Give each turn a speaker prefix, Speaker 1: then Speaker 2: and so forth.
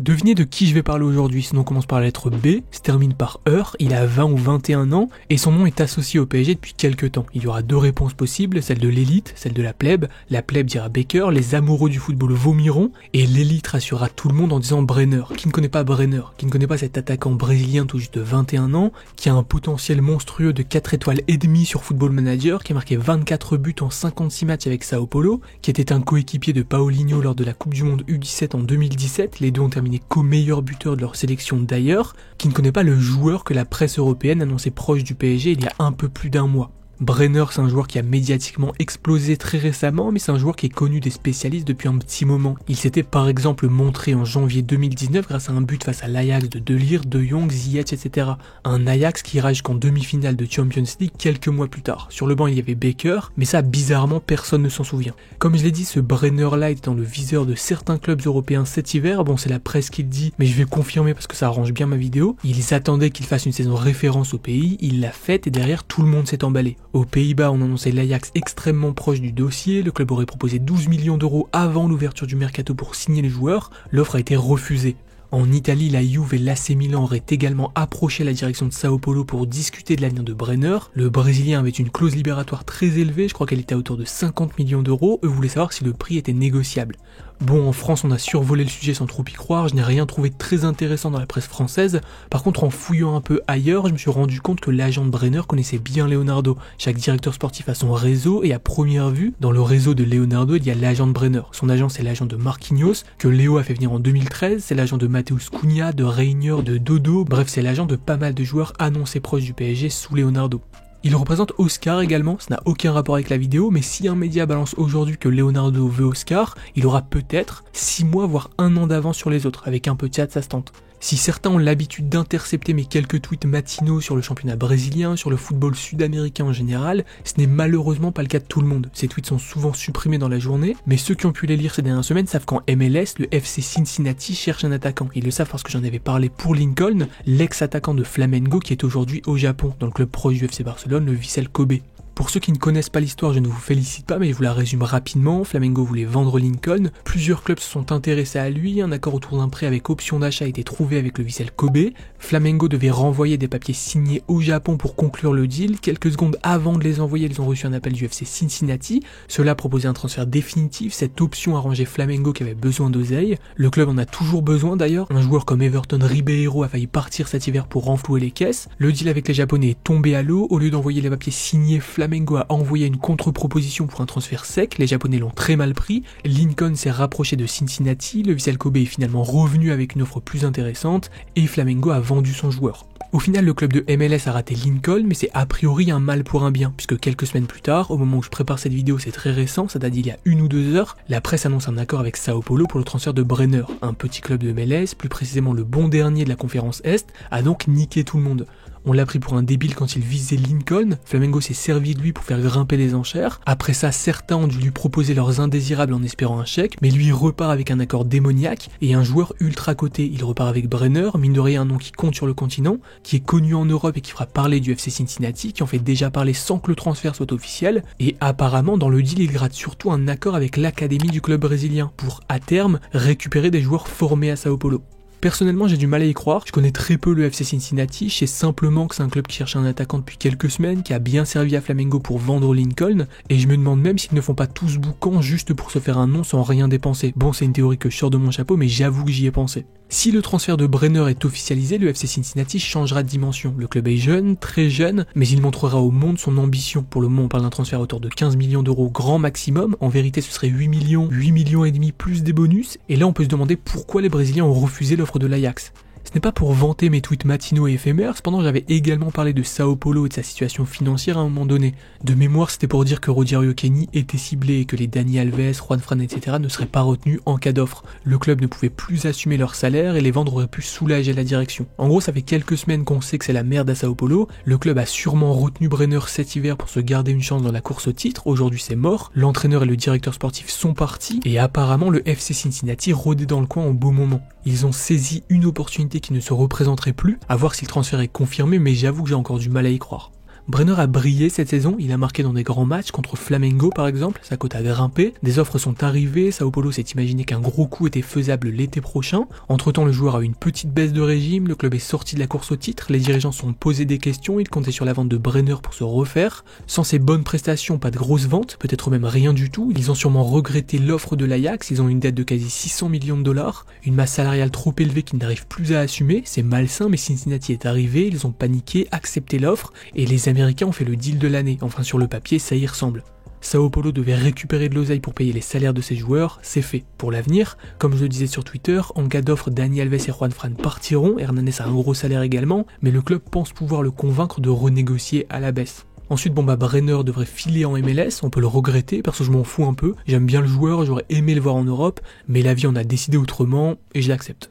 Speaker 1: Devinez de qui je vais parler aujourd'hui. Son nom commence par la lettre B, se termine par Heure, il a 20 ou 21 ans et son nom est associé au PSG depuis quelques temps. Il y aura deux réponses possibles, celle de l'élite, celle de la plèbe. La plèbe dira Baker, les amoureux du football vomiront et l'élite rassurera tout le monde en disant Brenner. Qui ne connaît pas Brenner? Qui ne connaît pas cet attaquant brésilien tout juste de 21 ans, qui a un potentiel monstrueux de 4 étoiles et demie sur Football Manager, qui a marqué 24 buts en 56 matchs avec Sao Paulo, qui était un coéquipier de Paulinho lors de la Coupe du Monde U17 en 2017, les deux ont terminé co-meilleurs buteurs de leur sélection d'ailleurs, qui ne connaît pas le joueur que la presse européenne annonçait proche du PSG il y a un peu plus d'un mois. Brenner, c'est un joueur qui a médiatiquement explosé très récemment, mais c'est un joueur qui est connu des spécialistes depuis un petit moment. Il s'était par exemple montré en janvier 2019 grâce à un but face à l'Ajax de De Ligt, De Jong, Ziyech, etc. Un Ajax qui ira jusqu'en demi-finale de Champions League quelques mois plus tard. Sur le banc, il y avait Baker, mais ça, bizarrement, personne ne s'en souvient. Comme je l'ai dit, ce Brenner-là est dans le viseur de certains clubs européens cet hiver. Bon, c'est la presse qui le dit, mais je vais confirmer parce que ça arrange bien ma vidéo. Ils attendaient qu'il fasse une saison référence au pays, il l'a faite et derrière, tout le monde s'est emballé. Aux Pays-Bas, on annonçait l'Ajax extrêmement proche du dossier, le club aurait proposé 12 millions d'euros avant l'ouverture du mercato pour signer les joueurs, l'offre a été refusée. En Italie, la Juve et l'AC Milan auraient également approché la direction de Sao Paulo pour discuter de l'avenir de Brenner. Le Brésilien avait une clause libératoire très élevée, je crois qu'elle était à hauteur de 50 millions d'euros, eux voulaient savoir si le prix était négociable. Bon, en France, on a survolé le sujet sans trop y croire, je n'ai rien trouvé de très intéressant dans la presse française. Par contre, en fouillant un peu ailleurs, je me suis rendu compte que l'agent de Brenner connaissait bien Leonardo. Chaque directeur sportif a son réseau, et à première vue, dans le réseau de Leonardo, il y a l'agent de Brenner. Son agent, c'est l'agent de Marquinhos, que Léo a fait venir en 2013, c'est l'agent de Matheus Cunha, de Reinier, de Dodo, bref, c'est l'agent de pas mal de joueurs annoncés proches du PSG sous Leonardo. Il représente Oscar également, ça n'a aucun rapport avec la vidéo, mais si un média balance aujourd'hui que Leonardo veut Oscar, il aura peut-être 6 mois voire 1 an d'avance sur les autres, avec un peu de chat, ça se tente. Si certains ont l'habitude d'intercepter mes quelques tweets matinaux sur le championnat brésilien, sur le football sud-américain en général, ce n'est malheureusement pas le cas de tout le monde. Ces tweets sont souvent supprimés dans la journée, mais ceux qui ont pu les lire ces dernières semaines savent qu'en MLS, le FC Cincinnati cherche un attaquant. Ils le savent parce que j'en avais parlé pour Lincoln, l'ex-attaquant de Flamengo qui est aujourd'hui au Japon, dans le club proche du FC Barcelone, le Vissel Kobe. Pour ceux qui ne connaissent pas l'histoire, je ne vous félicite pas, mais je vous la résume rapidement. Flamengo voulait vendre Lincoln, plusieurs clubs se sont intéressés à lui, un accord autour d'un prêt avec option d'achat a été trouvé avec le Vissel Kobe. Flamengo devait renvoyer des papiers signés au Japon pour conclure le deal. Quelques secondes avant de les envoyer, ils ont reçu un appel du FC Cincinnati. Cela proposait un transfert définitif, cette option arrangeait Flamengo qui avait besoin d'oseille. Le club en a toujours besoin d'ailleurs, un joueur comme Everton Ribeiro a failli partir cet hiver pour renflouer les caisses. Le deal avec les Japonais est tombé à l'eau, au lieu d'envoyer les papiers signés, Flamengo a envoyé une contre-proposition pour un transfert sec, les Japonais l'ont très mal pris, Lincoln s'est rapproché de Cincinnati, le Vissel Kobe est finalement revenu avec une offre plus intéressante et Flamengo a vendu son joueur. Au final, le club de MLS a raté Lincoln, mais c'est a priori un mal pour un bien, puisque quelques semaines plus tard, au moment où je prépare cette vidéo, c'est très récent, ça date d'il y a 1 ou 2 heures, la presse annonce un accord avec Sao Paulo pour le transfert de Brenner, un petit club de MLS, plus précisément le bon dernier de la conférence Est, a donc niqué tout le monde. On l'a pris pour un débile quand il visait Lincoln, Flamengo s'est servi de lui pour faire grimper les enchères. Après ça, certains ont dû lui proposer leurs indésirables en espérant un chèque, mais lui repart avec un accord démoniaque et un joueur ultra coté. Il repart avec Brenner, mine de rien un nom qui compte sur le continent, qui est connu en Europe et qui fera parler du FC Cincinnati, qui en fait déjà parler sans que le transfert soit officiel. Et apparemment, dans le deal, il gratte surtout un accord avec l'académie du club brésilien pour, à terme, récupérer des joueurs formés à Sao Paulo. Personnellement, j'ai du mal à y croire, je connais très peu le FC Cincinnati, je sais simplement que c'est un club qui cherche un attaquant depuis quelques semaines, qui a bien servi à Flamengo pour vendre Lincoln, et je me demande même s'ils ne font pas tous boucan juste pour se faire un nom sans rien dépenser. Bon, c'est une théorie que je sors de mon chapeau, mais j'avoue que j'y ai pensé. Si le transfert de Brenner est officialisé, le FC Cincinnati changera de dimension. Le club est jeune, très jeune, mais il montrera au monde son ambition. Pour le moment, on parle d'un transfert à hauteur de 15 millions d'euros grand maximum. En vérité, ce serait 8 millions et demi plus des bonus. Et là, on peut se demander pourquoi les Brésiliens ont refusé l'offre de l'Ajax. Ce n'est pas pour vanter mes tweets matinaux et éphémères, cependant j'avais également parlé de Sao Paulo et de sa situation financière à un moment donné. De mémoire, c'était pour dire que Rogério Ceni était ciblé et que les Dani Alves, Juan Fran, etc. ne seraient pas retenus en cas d'offre. Le club ne pouvait plus assumer leur salaire et les vendre aurait pu soulager la direction. En gros, ça fait quelques semaines qu'on sait que c'est la merde à Sao Paulo. Le club a sûrement retenu Brenner cet hiver pour se garder une chance dans la course au titre. Aujourd'hui, c'est mort. L'entraîneur et le directeur sportif sont partis et apparemment le FC Cincinnati rôdait dans le coin au beau moment. Ils ont saisi une opportunité qui ne se représenterait plus, à voir si le transfert est confirmé, mais j'avoue que j'ai encore du mal à y croire. Brenner a brillé cette saison, il a marqué dans des grands matchs contre Flamengo par exemple, sa cote a grimpé, des offres sont arrivées, Sao Paulo s'est imaginé qu'un gros coup était faisable l'été prochain. Entre temps le joueur a eu une petite baisse de régime, le club est sorti de la course au titre, les dirigeants se sont posés des questions, ils comptaient sur la vente de Brenner pour se refaire. Sans ses bonnes prestations, pas de grosses ventes, peut-être même rien du tout, ils ont sûrement regretté l'offre de l'Ajax, ils ont une dette de quasi 600 millions de dollars, une masse salariale trop élevée qu'ils n'arrivent plus à assumer, c'est malsain mais Cincinnati est arrivé, ils ont paniqué, accepté l'offre, et les Américains ont fait le deal de l'année, enfin sur le papier ça y ressemble. Sao Paulo devait récupérer de l'oseille pour payer les salaires de ses joueurs, c'est fait. Pour l'avenir, comme je le disais sur Twitter, en cas d'offre, Dani Alves et Juan Fran partiront, Hernanes a un gros salaire également, mais le club pense pouvoir le convaincre de renégocier à la baisse. Ensuite, Brenner devrait filer en MLS, on peut le regretter, perso je m'en fous un peu, j'aime bien le joueur, j'aurais aimé le voir en Europe, mais la vie en a décidé autrement, et je l'accepte.